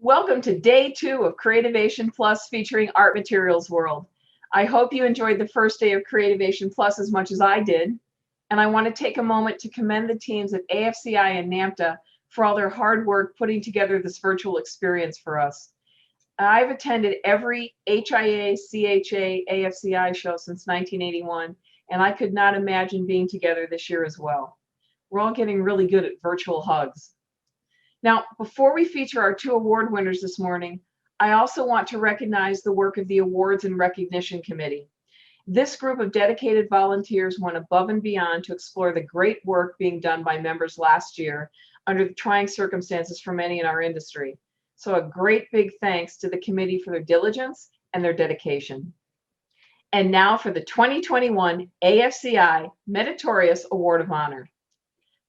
Welcome to day 2 of Creativation Plus featuring Art Materials World. I hope you enjoyed the first day of Creativation Plus as much as I did, and I want to take a moment to commend the teams at AFCI and NAMTA for all their hard work putting together this virtual experience for us. I've attended every HIA, CHA, AFCI show since 1981, and I could not imagine being together this year as well. We're all getting really good at virtual hugs. Now, before we feature our 2 award winners this morning, I also want to recognize the work of the Awards and Recognition Committee. This group of dedicated volunteers went above and beyond to explore the great work being done by members last year under the trying circumstances for many in our industry. So a great big thanks to the committee for their diligence and their dedication. And now for the 2021 AFCI Meritorious Award of Honor.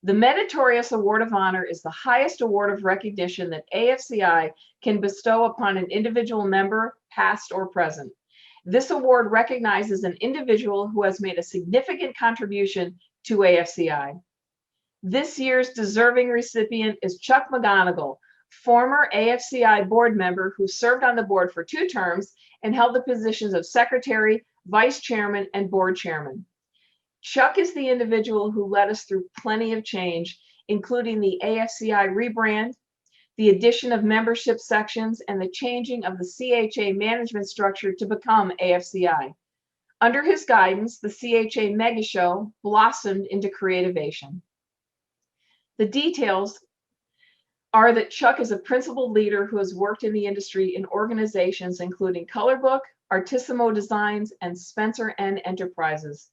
The Meritorious Award of Honor is the highest award of recognition that AFCI can bestow upon an individual member, past or present. This award recognizes an individual who has made a significant contribution to AFCI. This year's deserving recipient is Chuck McGonigle, former AFCI board member who served on the board for 2 terms and held the positions of secretary, vice chairman, and board chairman. Chuck is the individual who led us through plenty of change, including the AFCI rebrand, the addition of membership sections, and the changing of the CHA management structure to become AFCI. Under his guidance, the CHA Mega Show blossomed into Creativation. The details are that Chuck is a principled leader who has worked in the industry in organizations including Color Book, Artissimo Designs, and Spencer N. Enterprises.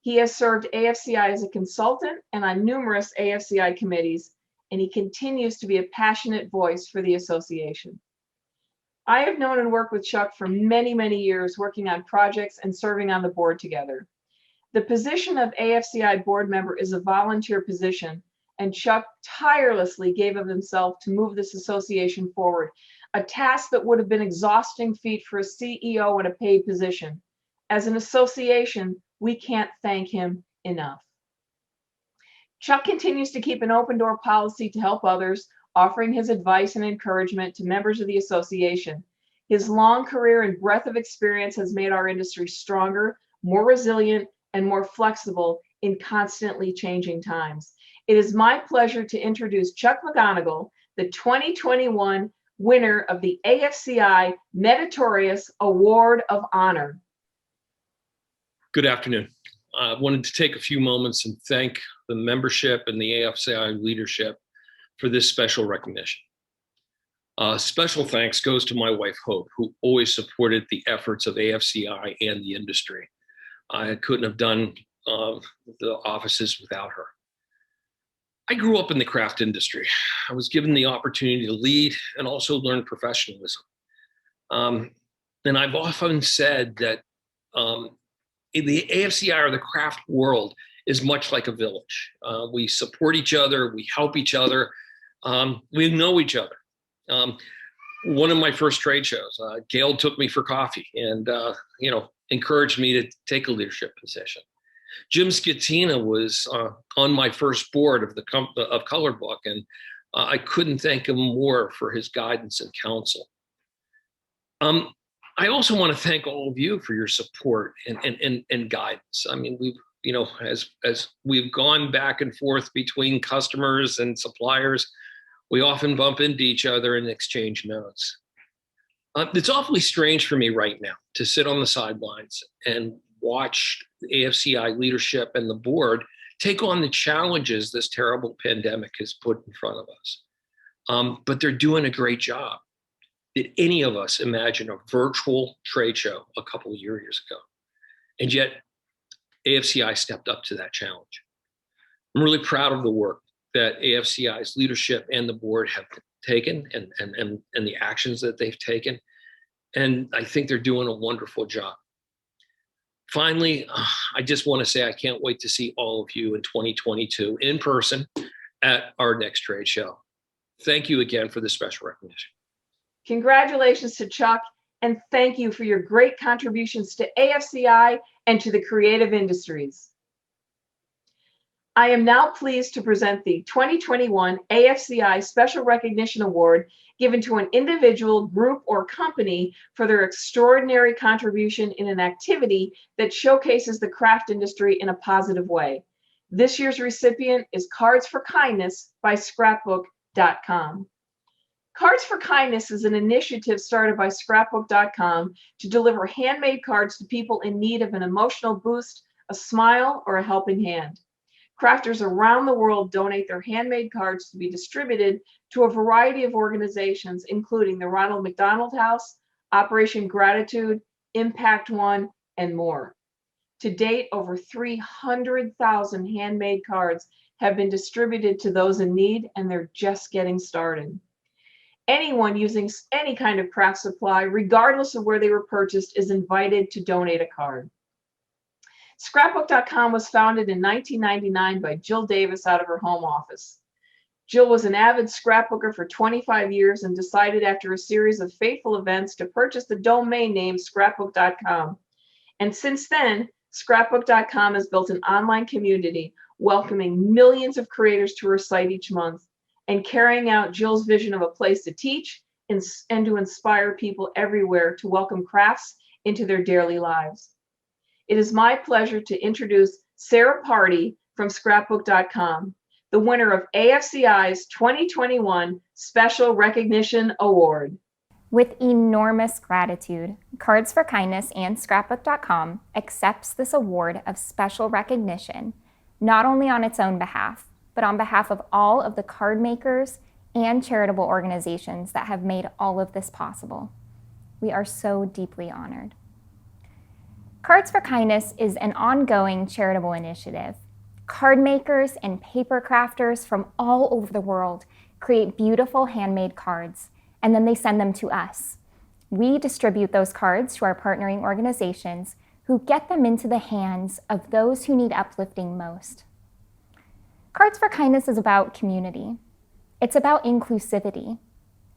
He has served AFCI as a consultant and on numerous AFCI committees, and he continues to be a passionate voice for the association. I have known and worked with Chuck for many, many years, working on projects and serving on the board together. The position of AFCI board member is a volunteer position, and Chuck tirelessly gave of himself to move this association forward, a task that would have been exhausting feat for a CEO in a paid position. As an association, we can't thank him enough. Chuck continues to keep an open door policy to help others, offering his advice and encouragement to members of the association. His long career and breadth of experience has made our industry stronger, more resilient, and more flexible in constantly changing times. It is my pleasure to introduce Chuck McGonigle, the 2021 winner of the AFCI Meritorious Award of Honor. Good afternoon. I wanted to take a few moments and thank the membership and the AFCI leadership for this special recognition. Special thanks goes to my wife, Hope, who always supported the efforts of AFCI and the industry. I couldn't have done the offices without her. I grew up in the craft industry. I was given the opportunity to lead and also learn professionalism. And I've often said that the AFCI or the craft world is much like a village. We support each other, we help each other, we know each other. One of my first trade shows, Gail took me for coffee and encouraged me to take a leadership position. Jim Scattina was on my first board of Color Book, and I couldn't thank him more for his guidance and counsel. I also want to thank all of you for your support and guidance. I mean, we've, as we've gone back and forth between customers and suppliers, we often bump into each other and exchange notes. It's awfully strange for me right now to sit on the sidelines and watch the AFCI leadership and the board take on the challenges this terrible pandemic has put in front of us. But they're doing a great job. Did any of us imagine a virtual trade show a couple of years ago? And yet AFCI stepped up to that challenge. I'm really proud of the work that AFCI's leadership and the board have taken and the actions that they've taken. And I think they're doing a wonderful job. Finally, I just want to say I can't wait to see all of you in 2022 in person at our next trade show. Thank you again for this special recognition. Congratulations to Chuck, and thank you for your great contributions to AFCI and to the creative industries. I am now pleased to present the 2021 AFCI Special Recognition Award given to an individual, group, or company for their extraordinary contribution in an activity that showcases the craft industry in a positive way. This year's recipient is Cards for Kindness by Scrapbook.com. Cards for Kindness is an initiative started by Scrapbook.com to deliver handmade cards to people in need of an emotional boost, a smile, or a helping hand. Crafters around the world donate their handmade cards to be distributed to a variety of organizations, including the Ronald McDonald House, Operation Gratitude, Impact One, and more. To date, over 300,000 handmade cards have been distributed to those in need, and they're just getting started. Anyone using any kind of craft supply, regardless of where they were purchased, is invited to donate a card. Scrapbook.com was founded in 1999 by Jill Davis out of her home office. Jill was an avid scrapbooker for 25 years and decided after a series of fateful events to purchase the domain name Scrapbook.com. And since then, Scrapbook.com has built an online community welcoming millions of creators to her site each month and carrying out Jill's vision of a place to teach and to inspire people everywhere to welcome crafts into their daily lives. It is my pleasure to introduce Sarah Party from Scrapbook.com, the winner of AFCI's 2021 Special Recognition Award. With enormous gratitude, Cards for Kindness and Scrapbook.com accepts this award of special recognition, not only on its own behalf, but on behalf of all of the card makers and charitable organizations that have made all of this possible. We are so deeply honored. Cards for Kindness is an ongoing charitable initiative. Card makers and paper crafters from all over the world create beautiful handmade cards, and then they send them to us. We distribute those cards to our partnering organizations who get them into the hands of those who need uplifting most. Cards for Kindness is about community. It's about inclusivity.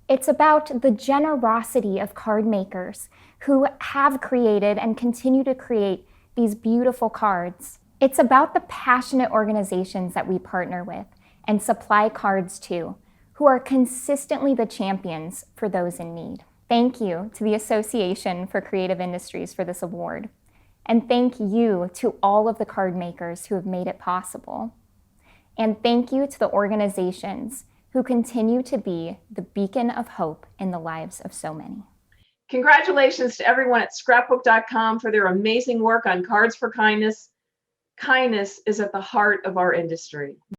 It's about the generosity of card makers who have created and continue to create these beautiful cards. It's about the passionate organizations that we partner with and supply cards to, who are consistently the champions for those in need. Thank you to the Association for Creative Industries for this award. And thank you to all of the card makers who have made it possible. And thank you to the organizations who continue to be the beacon of hope in the lives of so many. Congratulations to everyone at Scrapbook.com for their amazing work on Cards for Kindness. Kindness is at the heart of our industry.